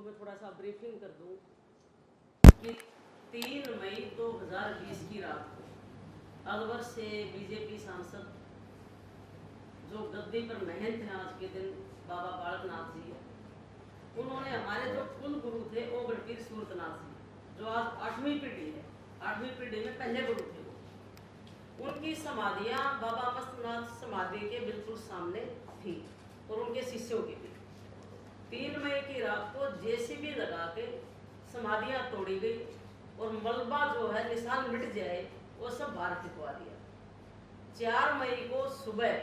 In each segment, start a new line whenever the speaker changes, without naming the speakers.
आपको मैं थोड़ा सा ब्रीफिंग कर दूं कि 3 मई 2020 की रात को अलवर से बीजेपी सांसद जो गद्दी पर महंत हैं आज के दिन बाबा बालकनाथ जी, उन्होंने हमारे जो कुल गुरु थे वो गढ़पीर सूरतनाथ जी जो आज 8वीं पीढ़ी है, 8वीं पीढ़ी में पहले गुरु थे वो, उनकी समाधियां बाबा मस्तनाथ समाधि के बिल्कुल सामने थी और उनके शिष्यों की भी। 3 मई की रात को जेसीबी लगा के समाधियां तोड़ी गई और मलबा जो है निशान मिट जाए वो सब बाहर फेंकवा दिया। 4 मई को सुबह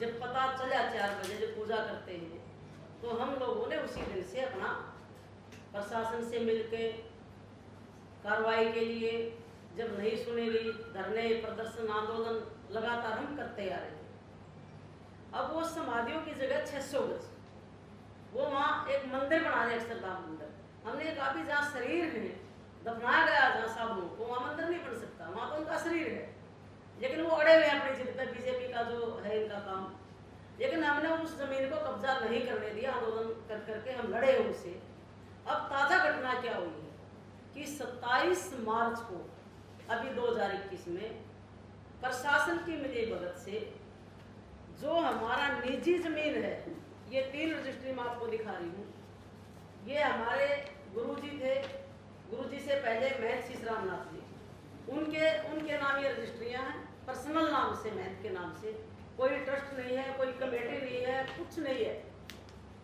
जब पता चला 4 बजे जब पूजा करते हैं तो हम लोगों ने उसी दिन से अपना प्रशासन से मिलकर कार्रवाई के लिए जब नहीं सुनी गई धरने प्रदर्शन आंदोलन लगातार हम करते आ रहे थे। अब वो समाधियों की जगह 600 गज वो वहाँ एक मंदिर बना रहे, अक्षरधाम मंदिर। हमने कहा भी जहाँ शरीर है दफनाया गया जहाँ साधुओं को वहाँ मंदिर नहीं बन सकता, वहाँ तो उनका शरीर है, लेकिन वो अड़े हुए हैं अपनी जिद पे, बीजेपी का जो है इनका काम। लेकिन हमने उस जमीन को कब्जा नहीं करने दिया, आंदोलन कर करके हम लड़े उनसे। अब ताज़ा घटना क्या हुई है कि 27 मार्च को अभी 2021 में प्रशासन की मिलीभगत से जो हमारा निजी जमीन है, ये 3 रजिस्ट्री मैं आपको दिखा रही हूँ, ये हमारे गुरुजी थे, गुरुजी से पहले महंत शीशराम नाथ जी, उनके नाम ये रजिस्ट्रियाँ हैं, पर्सनल नाम से, महंत के नाम से, कोई ट्रस्ट नहीं है, कोई कमेटी नहीं है, कुछ नहीं है,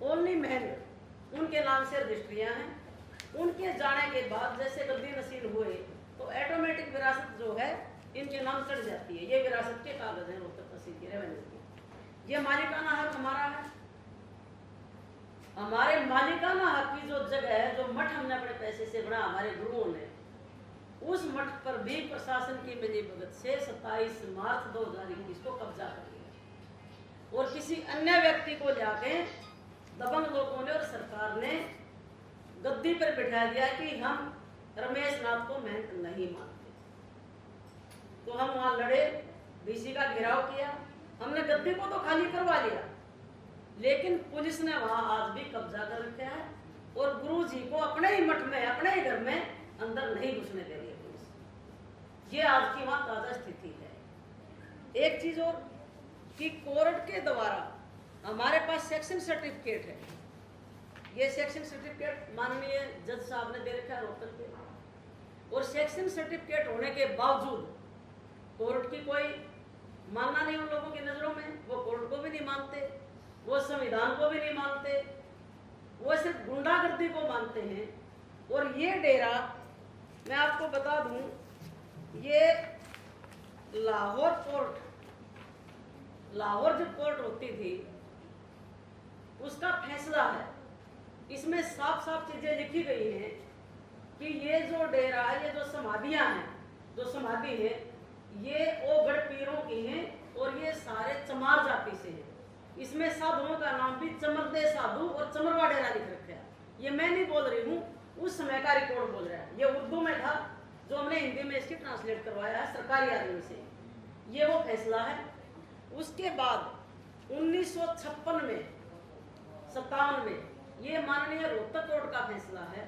ओनली महंत उनके नाम से रजिस्ट्रियाँ हैं। उनके जाने के बाद जैसे गद्दी नसील हुए तो ऑटोमेटिक विरासत जो है इनके नाम चढ़ जाती है। ये विरासत के कागज हैं रोहतक तहसील के रेवेन्यू के। ये मालिकाना हक हमारा है, हमारे मालिकाना हक की जो जगह है, जो मठ हमने अपने पैसे से बना हमारे गुरुओं ने, उस मठ पर भी प्रशासन की मिलीभगत से 27 मार्च 2021 को कब्जा कर लिया और किसी अन्य व्यक्ति को जाके दबंग लोगों ने और सरकार ने गद्दी पर बिठा दिया कि हम रमेश नाथ को महंत नहीं मानते। तो हम वहां लड़े, डीसी का घेराव किया, हमने गद्दी को तो खाली करवा लिया, लेकिन पुलिस ने वहां आज भी कब्जा कर रखा है और गुरु जी को अपने ही मठ में, अपने ही घर में अंदर नहीं घुसने दे रही है पुलिस। ये आज की वहां ताजा स्थिति है। एक चीज और कि कोर्ट के द्वारा हमारे पास सेक्शन सर्टिफिकेट है, ये सेक्शन सर्टिफिकेट माननीय जज साहब ने दे रखा है रोहतक के, और सेक्शन सर्टिफिकेट होने के बावजूद कोर्ट की कोई मानना नहीं उन लोगों की नजरों में, वो कोर्ट को भी नहीं मानते, वो संविधान को भी नहीं मानते, वो सिर्फ गुंडागर्दी को मानते हैं। और ये डेरा मैं आपको बता दूं, ये लाहौर कोर्ट, लाहौर जब कोर्ट होती थी उसका फैसला है, इसमें साफ साफ चीजें लिखी गई हैं कि ये जो डेरा है, ये जो समाधियां हैं, जो समाधि है, ये ओगढ़ पीरों की हैं और ये सारे चमार जाति से हैं। इसमें साधुओं का नाम भी चमरदे साधु और चमरवा डेरा लिख रखा है। ये मैं नहीं बोल रही हूँ, उस समय का रिकॉर्ड बोल रहा है। ये उर्दू में था जो हमने हिंदी में इसकी ट्रांसलेट करवाया है सरकारी आदमी से। ये वो फैसला है। उसके बाद 1956 में, 57 में ये माननीय रोहतक कोर्ट का फैसला है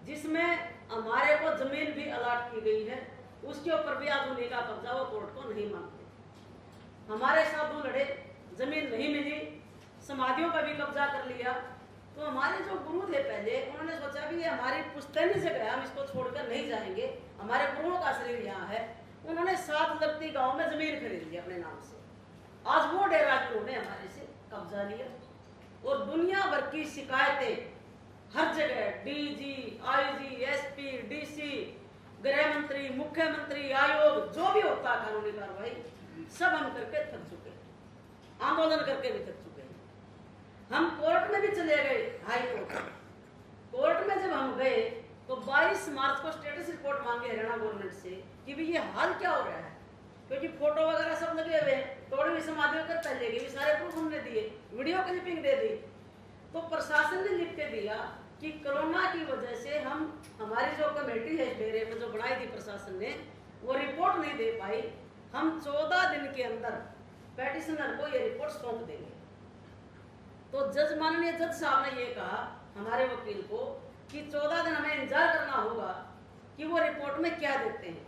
जिसमें हमारे को जमीन भी अलाट की गई है, उसके ऊपर भी आधुनिक का कब्जा वो कोर्ट को नहीं मानते। हमारे साधु लड़े, जमीन नहीं मिली, समाधियों का भी कब्जा कर लिया। तो हमारे जो गुरु थे पहले, उन्होंने सोचा भी ये हमारी पुश्तैनी जगह है, हम इसको छोड़कर नहीं जाएंगे, हमारे गुरुओं का शरीर यहाँ है। उन्होंने 7 लगती गांव में जमीन खरीद ली अपने नाम से। आज वो डेरा उन्होंने हमारे से कब्जा लिया और दुनिया भर की शिकायतें हर जगह, डीजी, आईजी, एसपी, डीसी, गृह मंत्री, मुख्यमंत्री, आयोग, जो भी होता है कानूनी कार्रवाई, सब हम करके थक चुके, आंदोलन करके भी थक चुके हैं। हम कोर्ट में भी चले गए, हाई कोर्ट। कोर्ट में जब हम गए तो 22 मार्च को स्टेटस रिपोर्ट मांगे हरियाणा गवर्नमेंट से कि भी ये हाल क्या हो रहा है, क्योंकि फोटो वगैरह सब लगे हुए हैं, तोड़ी हुई समाधियों कर पहले के भी सारे प्रूफ हमने दिए, वीडियो क्लिपिंग दे दी। तो प्रशासन ने लिख के दिया कि कोरोना की वजह से हम, हमारी जो कमेटी है डेरे में जो बनाई थी प्रशासन ने, वो रिपोर्ट नहीं दे पाई। हम 14 दिन के अंदर पेटिशनर को ये रिपोर्ट सौंप देंगे। तो जज, माननीय जज साहब ने ये कहा हमारे वकील को कि 14 दिन हमें इंतजार करना होगा कि वो रिपोर्ट में क्या देते हैं।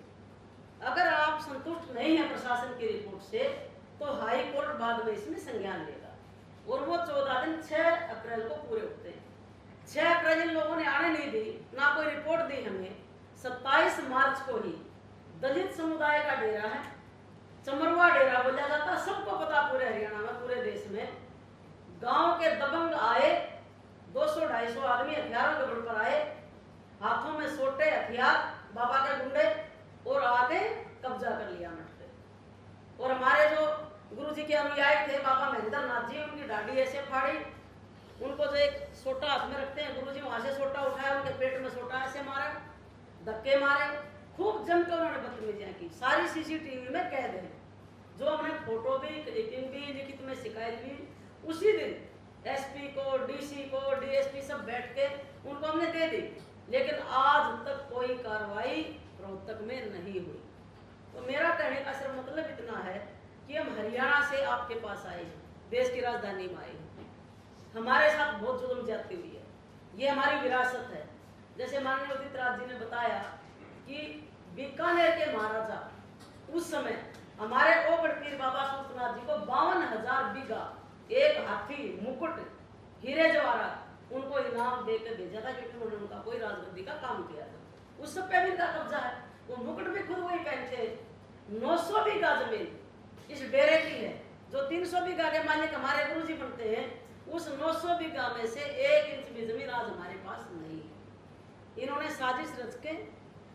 अगर आप संतुष्ट नहीं है प्रशासन की रिपोर्ट से तो हाई कोर्ट बाद में इसमें संज्ञान लेगा। और वो 14 दिन 6 अप्रैल को पूरे होते हैं। 6 अप्रैल इन लोगों ने आने नहीं दी, ना कोई रिपोर्ट दी हमें। 27 मार्च को ही दलित समुदाय का डेरा है, चमरवा डेरा बोला जाता, सबको पता पूरे हरियाणा में, पूरे देश में। गांव के दबंग आए, 200-250 आदमी हथियारों के बल पर आए, हाथों में सोटे हथियार, बाबा के गुंडे, और आके कब्जा कर लिया मठ पे। और हमारे जो गुरु जी के अनुयायी थे बाबा महेंद्र नाथ जी, उनकी दाढ़ी ऐसे फाड़ी, उनको जो एक सोटा हाथ में रखते हैं, गुरु जी वहां से सोटा उठाया, उनके पेट में सोटा ऐसे मारा, धक्के मारे, खूब जमकर उन्होंने बदतमीजियां की। सारी सीसीटीवी में कैद है। जो हमने फोटो भी, क्लिपिंग भी, लिखित में शिकायत भी उसी दिन एसपी को, डीसी को, डीएसपी सब बैठ के उनको हमने दे दी, लेकिन आज तक कोई कार्रवाई रोहतक में नहीं हुई। तो मेरा कहने का सिर्फ मतलब इतना है कि हम हरियाणा से आपके पास आए हैं, देश की राजधानी में आए हैं, हमारे साथ बहुत जुल्म ज्यादती हुई है, ये हमारी विरासत है। जैसे माननीय उदित राज जी ने बताया कि बीकानेर के महाराजा उस समय हमारे ओगढ़ पीर बाबा सूरनाथ जी को 52,000 बीघा, एक हाथी, मुकुट, हीरे जवाहरात उनको इनाम देकर भेजा था, क्योंकि उन्होंने उनका कोई राजगद्दी का काम किया था। उस सब पे भी इनका कब्जा है। वो मुकुट भी खुद वही पहनते। 900 बीघा जमीन इस डेरे की है, जो 300 बीघा के मालिक हमारे गुरु जी बनते हैं। उस 900 बीघा में से 1 इंच भी जमीन आज हमारे पास नहीं है। इन्होंने साजिश रच के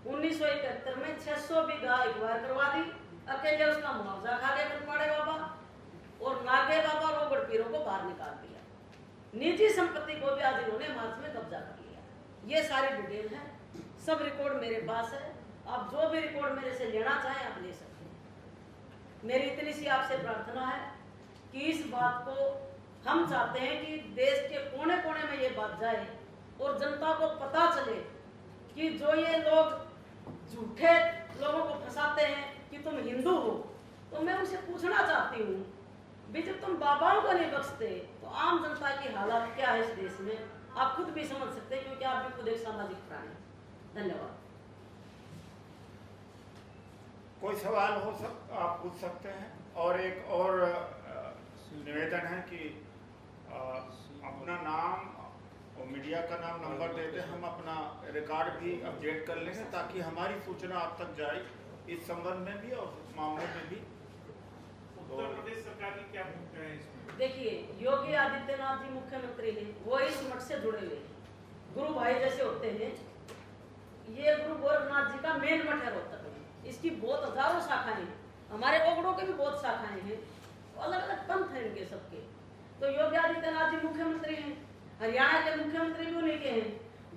1971 में 600 बीघा एक्वायर करवा दी, अकेले उसका मुआवजा खा के गरपाड़े बाबा और नागे बाबा और ओगढ़ पीरों को बाहर निकाल दिया। निजी संपत्ति को भी आज इन्होंने मार्च में कब्जा कर लिया। ये सारी डिटेल है, सब रिकॉर्ड मेरे पास है। आप जो भी रिकॉर्ड मेरे से लेना चाहें आप ले सकते हैं। मेरी इतनी सी आपसे प्रार्थना है कि इस बात को हम चाहते हैं कि देश के कोने कोने में ये बात जाए और जनता को पता चले कि जो ये लोग झूठे लोगों को फंसाते हैं कि तुम हिंदू हो, तो मैं उनसे पूछना चाहती हूँ भी जब तुम बाबाओं को नहीं बख्शते तो आम जनता की हालत क्या है इस देश में, आप खुद भी समझ सकते हैं, क्योंकि आप भी खुद एक सामाजिक प्राणी। धन्यवाद।
कोई सवाल हो आप पूछ सकते हैं। और एक और निवेदन है कि अपना नाम और मीडिया का नाम, नंबर देते, हम अपना रिकॉर्ड भी अपडेट कर लेंगे ताकि हमारी सूचना आप तक जाए इस संबंध में भी और मामले में भी।
उत्तर प्रदेश सरकार की क्या भूमिका है इसमें?
देखिए, योगी आदित्यनाथ जी मुख्यमंत्री हैं, वो इस मठ से जुड़े हुए हैं, गुरु भाई जैसे होते हैं। ये गुरु गोरखनाथ जी का मेन मठ है रोहतक में, इसकी बहुत हजारों शाखाएं हैं, हमारे ओगड़ों के भी बहुत शाखाएं हैं, अलग अलग पंथ हैं इनके सबके। तो योगी आदित्यनाथ जी मुख्यमंत्री हैं, हरियाणा के मुख्यमंत्री भी उन्हीं के हैं,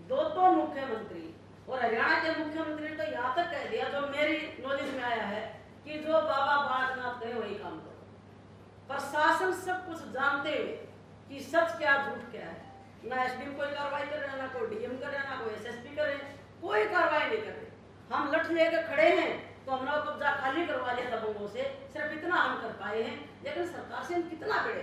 दो मुख्यमंत्री। और हरियाणा के मुख्यमंत्री ने तो यहाँ तक कह दिया, जो मेरी नॉलेज में आया है, कि जो बाबा बालनाथ कहे वही काम करो। प्रशासन सब कुछ जानते हुए कि सच क्या झूठ क्या है, ना एसडीएम कोई कार्रवाई कर रहे, ना कोई डीएम कर रहे, ना कोई एसएसपी कर रहे, कोई कार्रवाई नहीं कर रहे। हम लठ लेकर खड़े हैं तो हमने कब्जा खाली करवा लिया दबंगों से, सिर्फ इतना हम कर पाए हैं। लेकिन सरकार से हम कितना बड़े।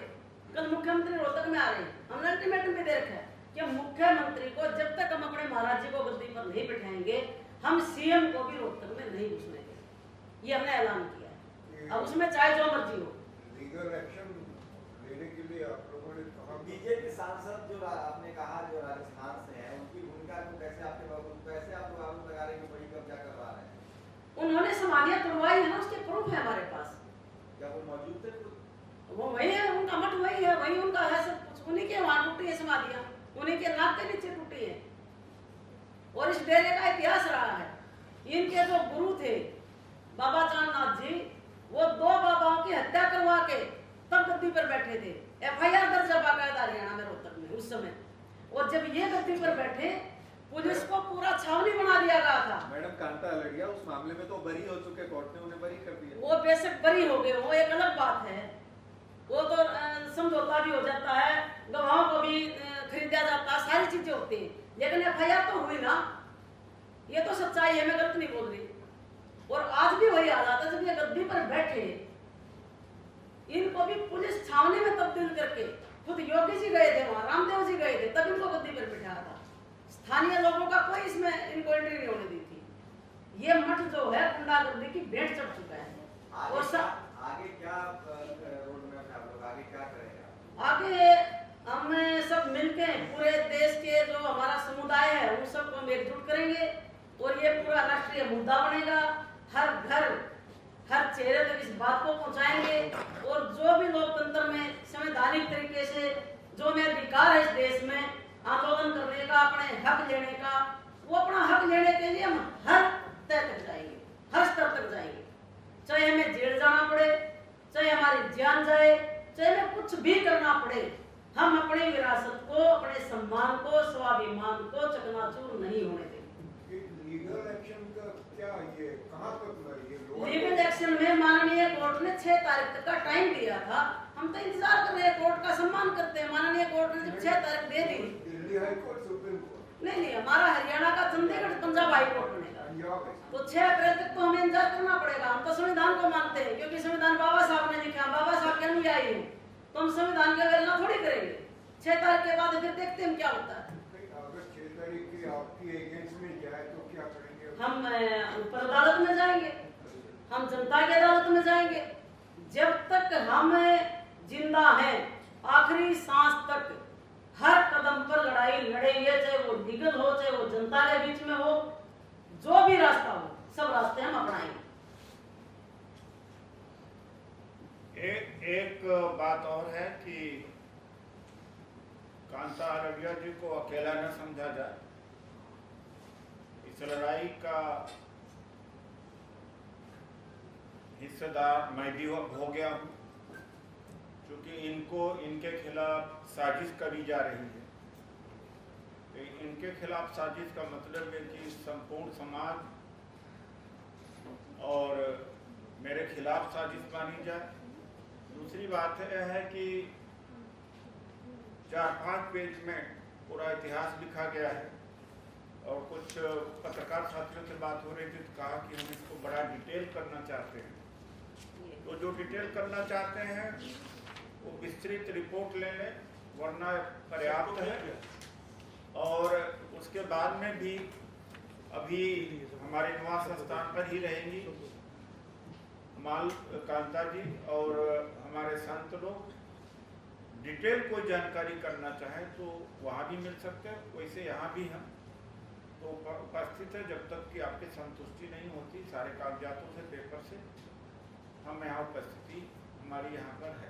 कल मुख्यमंत्री रोहतक में आ रहे हैं, हमने अल्टीमेटम भी दे रखा है कि मुख्यमंत्री को जब तक हम अपने महाराज जी को गद्दी पर नहीं बिठाएंगे, हम सीएम को भी रोहतक में नहीं घुसने देंगे। ये हमने ऐलान किया है। अब उसमें चाहे जो मर्जी हो,
लीगल एक्शन लेने के लिए आप लोगों ने कहा।
बीजेपी सांसद जो आपने कहा जो राजस्थान से है, उनकी भूमिका को कैसे आप लोग आरोप लगा रहे हैं कि बड़ी कब्जा करवा रहे हैं?
उन्होंने समाधियां तुड़वाई है ना, उसके प्रूफ है हमारे पास।
क्या वो मौजूद थे?
वो वही है, उनका मठ वही है, वही उनका है, सब कुछ उन्हीं के वहां टूटी है समाधियां, उन्हीं के नाक के नीचे टूटी है। और इस डेरे का इतिहास रहा है। इनके जो गुरु थे बाबा चांदनाथ जी, वो 2 बाबाओं की हत्या करवा के तब गद्दी पर बैठे थे। एफआईआर दर्ज बाकायदा हरियाणा में रोहतक में उस समय। और जब ये गद्दी पर बैठे, पुलिस को पूरा छावनी बना दिया गया था।
मैडम कांटा लग गया उस मामले में, तो बरी हो चुके, कोर्ट ने उन्हें बरी कर दिया।
वो बेशक बरी हो गए, वो एक अलग बात है, वो तो समझौता भी हो जाता है, गवाहों को भी खरीदा जाता है, सारी चीजें होती हैं, लेकिन एफआईआर तो हुई ना। ये तो सच्चाई है, मैं गलत नहीं बोल रही। और आज भी वही हालात है, जब ये गद्दी पर बैठे, इनको भी पुलिस छावनी में तब्दील करके खुद योगी जी गए थे वहां, रामदेव जी गए थे, तब इनको गद्दी पर बिठाया था। स्थानीय लोगों का कोई इसमें इनको एंट्री नहीं होने दी थी। ये मठ जो है गुंडागर्दी की भेंट चढ़ चुका है। और
आगे क्या रोड मैप है, आप लोग आगे क्या करेंगे?
आगे हम सब मिलके पूरे देश के जो हमारा समुदाय है उन सबको हम एकजुट करेंगे और ये पूरा राष्ट्रीय मुद्दा बनेगा। हर घर हर चेहरे तक इस बात को पहुंचाएंगे और जो भी लोकतंत्र में संवैधानिक तरीके से जो हमें अधिकार है इस देश में आंदोलन करने का, अपने हक लेने का, वो अपना हक लेने के लिए हम हर तय तक जाएंगे, हर स्तर तक जाएंगे। चाहे हमें जेल जाना पड़े, चाहे हमारी जान जाए, चाहे हमें कुछ भी करना पड़े, हम अपनी विरासत को, अपने सम्मान को, स्वाभिमान को चकनाचूर नहीं होने देंगे।
लीगल एक्शन का क्या, ये कहाँ तक
लीगल एक्शन में माननीय कोर्ट ने 6 तारीख तक का टाइम दिया था। हम तो इंतजार कर रहे हैं, कोर्ट का सम्मान करते हैं। माननीय कोर्ट ने जब 6 तारीख दे दी,
Delhi high court, supreme court,
नहीं हमारा हरियाणा का चंडीगढ़ पंजाब हाई कोर्ट बनेगा, तो 6 अप्रैल तक तो हमें इंतजार करना पड़ेगा। हम तो संविधान को मानते हैं, क्योंकि संविधान बाबा साहब ने लिखा, बाबा साहब के अनुयायी हैं, तो हम संविधान की अवहेलना थोड़ी करेंगे। 6 तारीख के बाद फिर देखते हैं क्या होता है।
अगर 6 तारीख की आपकी अगेंस्ट में जाए तो क्या करेंगे?
हम ऊपर अदालत में जाएंगे, हम जनता की अदालत में जाएंगे। जब तक हम जिंदा हैं, आखिरी सांस तक हर कदम पर लड़ाई लड़ेंगे, चाहे वो लीगल हो, चाहे वो जनता के बीच में हो, जो भी रास्ता हो, सब रास्ते हम अपनाएंगे।
एक बात और है कि कांता अररिया जी को अकेला न समझा जाए। इस लड़ाई का हिस्सेदार मैं भी हो गया हूँ, क्योंकि इनके खिलाफ साजिश करी जा रही है। तो इनके खिलाफ साजिश का मतलब है कि संपूर्ण समाज और मेरे खिलाफ साजिश मानी जाए। दूसरी बात है कि 4-5 पेज में पूरा इतिहास लिखा गया है और कुछ पत्रकार साथियों से बात हो रही थी तो कहा कि हम इसको बड़ा डिटेल करना चाहते हैं। तो जो डिटेल करना चाहते हैं वो विस्तृत रिपोर्ट ले लें, वरना पर्याप्त है। और उसके बाद में भी अभी हमारे निवास स्थान पर ही रहेंगी कांता जी और हमारे संत लोग। डिटेल कोई जानकारी करना चाहे तो वहाँ भी मिल सकते हैं, वैसे यहाँ भी हम तो उपस्थित है। जब तक कि आपकी संतुष्टि नहीं होती सारे कागजातों से, पेपर से, हम यहाँ उपस्थिति हमारी यहाँ पर है।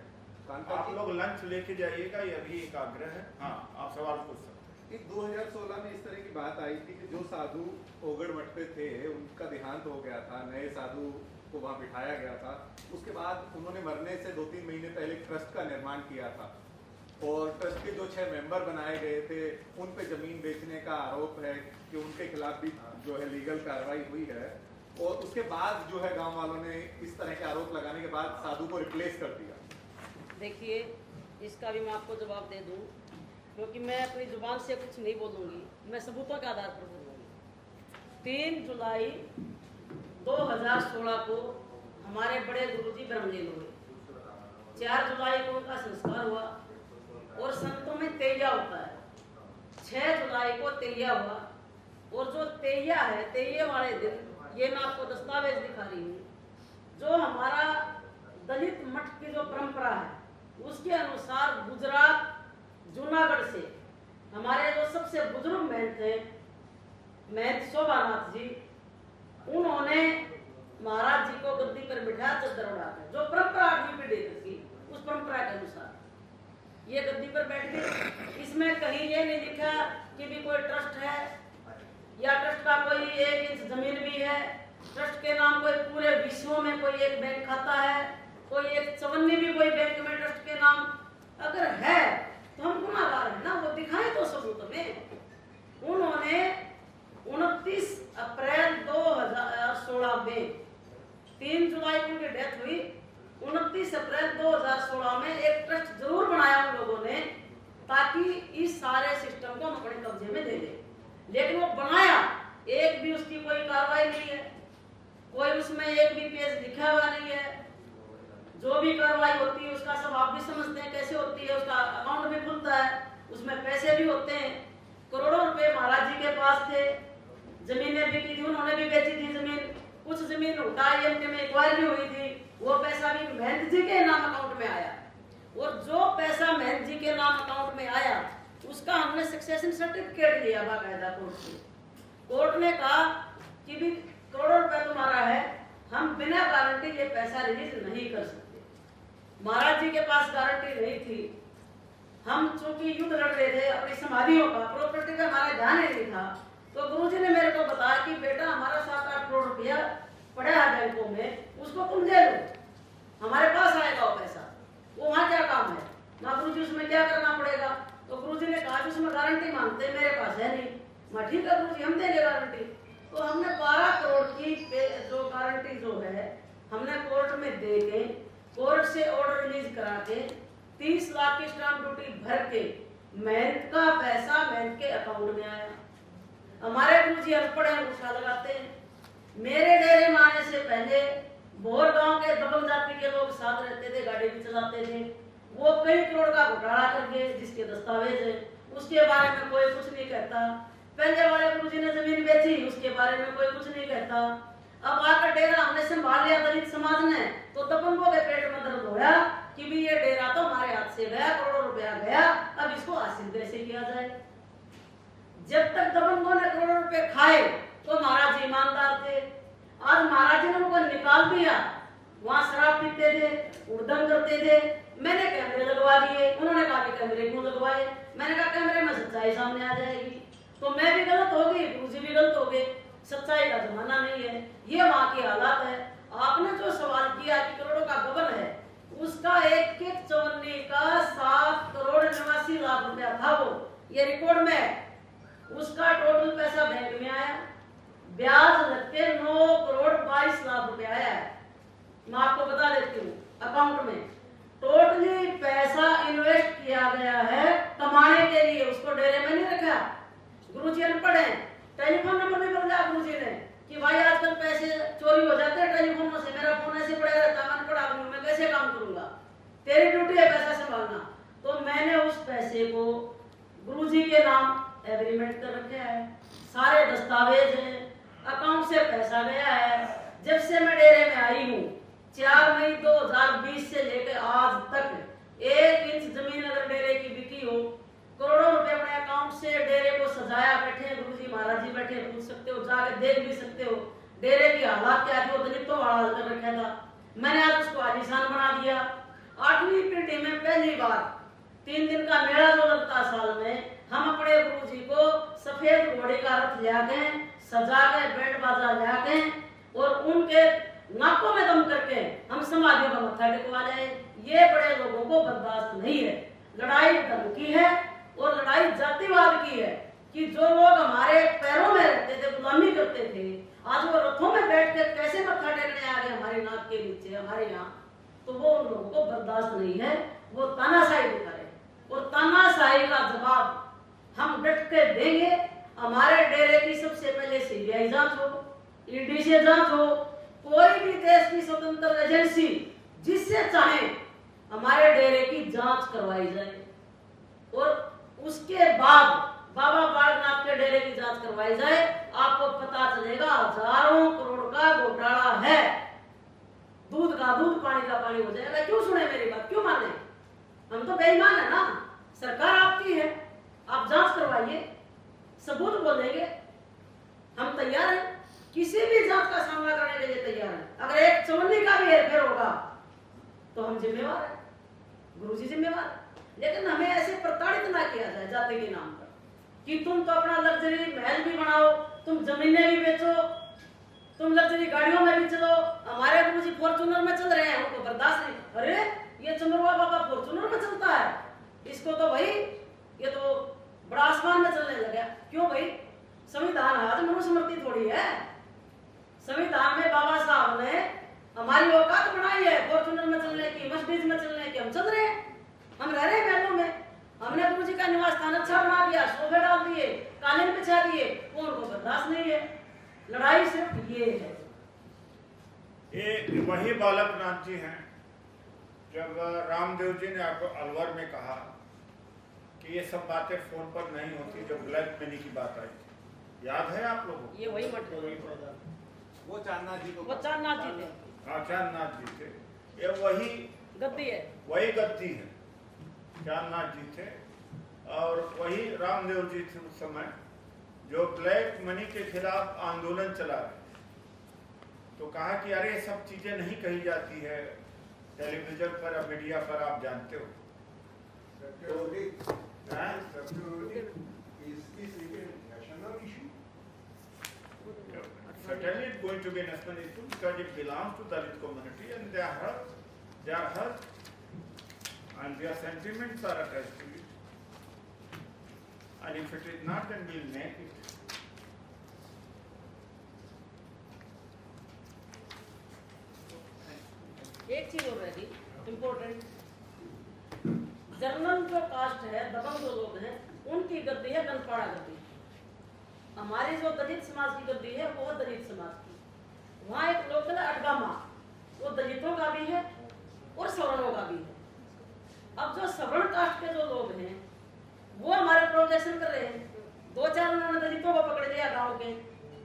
आप लोग लंच लेके जाइएगा, ये भी एक आग्रह है। हाँ, आप सवाल पूछ सकते हैं।
2016 में इस तरह की बात आई थी कि जो साधु ओगड़ मठ पे थे उनका देहांत हो गया था, नए साधु को वहाँ बिठाया गया था। उसके बाद उन्होंने मरने से 2-3 महीने पहले ट्रस्ट का निर्माण किया था और ट्रस्ट के जो 6 मेंबर बनाए गए थे उन पे जमीन बेचने का आरोप है कि उनके खिलाफ भी जो है लीगल कार्रवाई हुई है। और उसके बाद जो है गांव वालों ने इस तरह के आरोप लगाने के बाद साधु को रिप्लेस कर दिया।
देखिए, इसका भी मैं आपको जवाब दे दूं, क्योंकि मैं अपनी जुबान से कुछ नहीं बोलूँगी, मैं सबूतों के आधार पर बोलूँगी। 3 जुलाई 2016 को हमारे बड़े गुरुजी ब्रह्मलीन हुए। 4 जुलाई को उनका संस्कार हुआ और संतों में तेया होता है। 6 जुलाई को तेया हुआ और जो तेया है, तेये वाले दिन, ये मैं आपको दस्तावेज दिखा रही हूँ, जो हमारा दलित मठ की जो परंपरा है उसके अनुसार गुजरात जूनागढ़ से हमारे जो सबसे बुजुर्ग महंत थे, महंत शोभानाथ जी, उन्होंने महाराज जी को गद्दी पर बिठाया चद्दर उड़ाकर, जो परंपरा 8वीं पीढ़ी तक की, उस परंपरा के अनुसार ये गद्दी पर बैठ गए। इसमें कहीं ये नहीं लिखा कि भी कोई ट्रस्ट है या ट्रस्ट का कोई 1 इंच जमीन भी है, ट्रस्ट के नाम कोई पूरे विश्व में कोई एक बैंक खाता है, कोई एक चवन्नी भी कोई बैंक में ट्रस्ट के नाम अगर है तो हम गुनाहगार है ना, वो दिखाए तो सबूत में। उन्होंने 29 अप्रैल 2016 में, 3 जुलाई को उनकी डेथ हुई, 29 अप्रैल 2016 में एक ट्रस्ट जरूर बनाया उन लोगों ने, ताकि इस सारे सिस्टम को हम अपने कब्जे में दे दें। लेकिन वो बनाया, एक भी उसकी कोई कार्रवाई नहीं है, कोई उसमें एक भी पेज लिखा हुआ नहीं है। जो भी कार्रवाई होती है उसका उसका सब आप भी समझते हैं कैसे होती है। उसका अकाउंट भी खुलता है, उसमें पैसे भी होते हैं। करोड़ों रुपए महाराज जी के पास थे, जमीनें बिकी थी, उन्होंने भी बेची थी जमीन। कुछ जमीन IMT में एक्वायर भी हुई थी, वो पैसा भी महंत जी के नाम अकाउंट में आया। और जो पैसा महंत जी के नाम अकाउंट में आया उसका हमने सक्सेशन सर्टिफिकेट लिया बाकायदा कोर्ट से। कोर्ट ने कहा कि भी करोड़ों रुपए तुम्हारा है, हम बिना गारंटी ये पैसा रिलीज नहीं कर सकते। महाराज जी के पास गारंटी नहीं थी। हम चूंकि युद्ध लड़ रहे थे अपनी समाधियों का, प्रॉपर्टी का हमारा ध्यान ही नहीं था, तो गुरुजी ने मेरे को बताया कि बेटा हमारा 7-8 करोड़ रुपया पड़ा है बैंकों में, उसको तुम दे लो, हमारे पास आएगा वो पैसा। वो वहाँ क्या काम है ना गुरुजी, उसमें क्या करना पड़ेगा? तो गुरुजी ने कहा उसमें गारंटी मांगते, मेरे पास है नहीं। मैं ठीक है गुरुजी, हम देंगे गारंटी। तो हमने 12 करोड़ की जो गारंटी जो है हमने कोर्ट में दे के, कोर्ट से ऑर्डर रिलीज करा के 30 लाख की स्टाम्प ड्यूटी भर के मेहनत का पैसा मेहनत के अकाउंट में आया। हमारे गुरुजी अनपढ़ हैं, उठा लगाते हैं। मेरे डेरे में आने से पहले भोर गांव के दबंग जाति के लोग साथ रहते थे, गाड़ी भी चलाते थे। वो कई करोड़ का घोटाला करके जिसके दस्तावेज है उसके बारे में कोई कुछ नहीं कहता। पहले वाले गुरुजी ने जमीन बेची, उसके बारे में कोई कुछ नहीं कहता। अब आकर डेरा हमने संभाल लिया दलित समाज ने, तो दबंगों के पेट में दर्द होया कि भी ये डेरा तो हमारे हाथ से गया, करोड़ों रुपया गया, अब इसको हासिल कैसे किया जाए। जब तक दबंगों ने करोड़ों रुपए खाए तो महाराज जी ईमानदार थे। आज महाराज जी ने उनको निकाल दिया, वहां शराब पीते थे, उड़दंग करते थे। मैंने कैमरे लगवा दिए, उन्होंने कहा कि कैमरे क्यों लगवाए? मैंने कहा कैमरे में सच्चाई सामने आ जाएगी। तो मैं भी गलत हो गई, गुरुजी भी गलत हो गए, सच्चाई का जमाना नहीं है, ये वहां की हालात है। आपने जो सवाल किया कि करोड़ों का गबन है, उसका एक चवन्नी का 7 करोड़ 89 लाख रुपया था, वो ये रिकॉर्ड में। उसका टोटल पैसा बैंक में आया, ब्याज लग के 9 करोड़ 22 लाख रुपया आया है। मैं आपको बता देती हूँ, अकाउंट में टोटली पैसा इन्वेस्ट किया गया है कमाने के लिए, उसको डेरे में नहीं रखा। गुरुजी अनपढ़ हैं, टेलीफोन नंबर भी बदला गुरुजी ने कि भाई आजकल पैसे चोरी हो जाते हैं टेलीफोन से, मेरा फोन ऐसे पड़ा रहता है, अनपढ़ आदमी मैं कैसे काम करूंगा, तेरी ड्यूटी है पैसा संभालना। तो मैंने उस पैसे को गुरुजी के नाम एग्रीमेंट कर रखा है, सारे दस्तावेज हैं, अकाउंट से पैसा गया है। जब से मैं डेरे में आई हूँ 4 मई 2020 से लेकर आज तक 1 इंच जमीन अगर डेरे की बिकी हो, करोड़ों रुपए अपने अकाउंट से डेरे को सजाया, बैठे गुरुजी महाराज जी बैठे, पूछ सकते हो, जाकर देख भी सकते हो डेरे की हालात क्या थी। वो दलितों वाला कर रखा था, मैंने आज उसको आलीशान बना दिया। 8वीं पीढ़ी में पहली बार 3 दिन का मेला जो लगता साल में, हम अपने गुरुजी को सफेद घोड़े का रथ ले आके सजा के बैंड बाजा ले आके और उनके नाकों में दम करके हम समाधि पर मत्था टेकवा जाए, ये बड़े लोगों को बर्दाश्त नहीं है। लड़ाई धर्म की है और लड़ाई जातिवाद की है कि जो लोग हमारे पैरों में रहते थे, गुलामी करते थे, आज वो रथों में बैठ कर कैसे मत्था टेकने आ गए हमारे नाक के नीचे, हमारे यहाँ, तो वो उन लोगों को बर्दाश्त नहीं है। वो तानाशाही दिखा रहे और तानाशाही का जवाब हम डट के देंगे। हमारे डेरे की सबसे पहले CBI जांच हो, ED से जांच हो, कोई भी देश की स्वतंत्र एजेंसी जिससे चाहे हमारे डेरे की जांच करवाई जाए और उसके बाद बाबा बालनाथ के डेरे की जांच करवाई जाए। आपको पता चलेगा हजारों करोड़ का घोटाला है, दूध का दूध पानी का पानी हो जाएगा। क्यों सुने मेरी बात, क्यों माने? हम तो बेईमान है ना, सरकार आपकी है, आप जांच करवाइए, सबूत बोलेंगे, हम तैयार हैं, किसी भी जांच का सामना करने के लिए तैयार हैं। अगर एक चवन्नी का भी हेरफेर होगा तो हम जिम्मेवार हैं, गुरुजी जिम्मेवार है। लेकिन हमें ऐसे प्रताड़ित ना किया जाए जाति के नाम पर कि तुम तो अपना लग्जरी महल भी बनाओ, तुम जमीनें भी बेचो, तुम लग्जरी गाड़ियों में भी चलो। हमारे गुरुजी फॉर्चूनर में चल रहे हैं, उनको बर्दाश्त नहीं। अरे ये चंद्रमा बाबा फॉर्चूनर में चलता है, इसको तो भाई ये तो बड़ा आसमान में चलने लगा। क्यों भाई, संविधान आज मनुस्मृति थोड़ी है। संविधान में बाबा साहब ने हमारी औकात बनाई है फॉर्चूनर में चलने की, मर्सिडीज में चलने की। हम चल रहे हैं, हम रह रहे हैं महलों में, हमने गुरुजी का निवास स्थान अच्छा बना दिया, सोफे डाल दिए, कालीन बिछा दिए, वो उनको बर्दाश्त नहीं है। लड़ाई सिर्फ ये है।
ये वही बालक नाथ जी हैं जब रामदेव जी ने आपको अलवर में कहा कि ये सब बातें फोन पर नहीं होती, जब ब्लैक मनी की बात आई थी, याद है आप लोगों को?
ये वही मठ है,
वो चांदनाथ जी को
वो चांदनाथ जी थे,
हाँ, चांदनाथ जी थे। ये वही
गद्दी है।
वही गद्दी है, चांदनाथ जी थे और वही रामदेव जी थे उस समय जो ब्लैक मनी के खिलाफ आंदोलन चला रहे। तो कहा कि अरे ये सब चीजें नहीं कही जाती है टेलीविजन पर या मीडिया पर, आप जानते हो। हाँ? Certainly it's going to be a national issue because it belongs to Dalit community and they are hurt and their sentiments are attached to it. And if it is not, then we'll make it.
एक चीज और रहेगी important, journal जो cast है, दबंग जो लोग हैं, उनकी गद्दी है गनपाड़ा गद्दी। हमारी जो दलित समाज की गद्दी है वो दलित समाज की। वहाँ एक लोकल अडगामा, वो दलितों का भी है और सवर्णों का भी है। अब जो सवर्ण कास्ट के जो लोग हैं वो हमारे प्रोटेक्शन कर रहे हैं। 2-4 उन्होंने दलितों को पकड़ लिया गाँव के,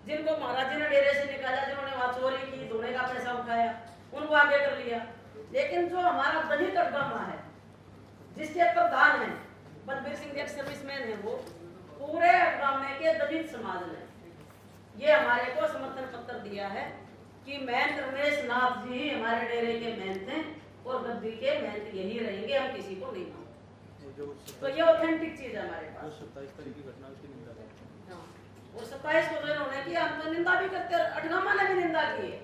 जिनको महाराज जी ने डेरे से निकाला, जिन्होंने वहाँ चोरी की, धोने का पैसा उठाया, उनको आगे कर लिया। लेकिन जो हमारा दलित अडगामा है, जिसके प्रधान है बलबीर सिंह जी, सर्विसमैन है, वो पूरे अडगामे के दलित समाज ने ये हमारे को समर्थन पत्र दिया है कि मैन रमेश नाथ जी ही हमारे डेरे के मैन थे और गद्दी के मैन यही रहेंगे, हम किसी को नहीं मानते। तो ये ऑथेंटिक चीज है हमारे पास।
27 तारीख की घटना उसकी निंदा करते हैं।
और 27 को उन्होंने किया, हम तो निंदा भी करते, अडगामा ने भी निंदा की है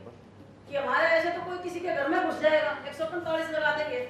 कि हमारे ऐसे तो कोई किसी के घर में घुस जाएगा, 145 लगा देंगे।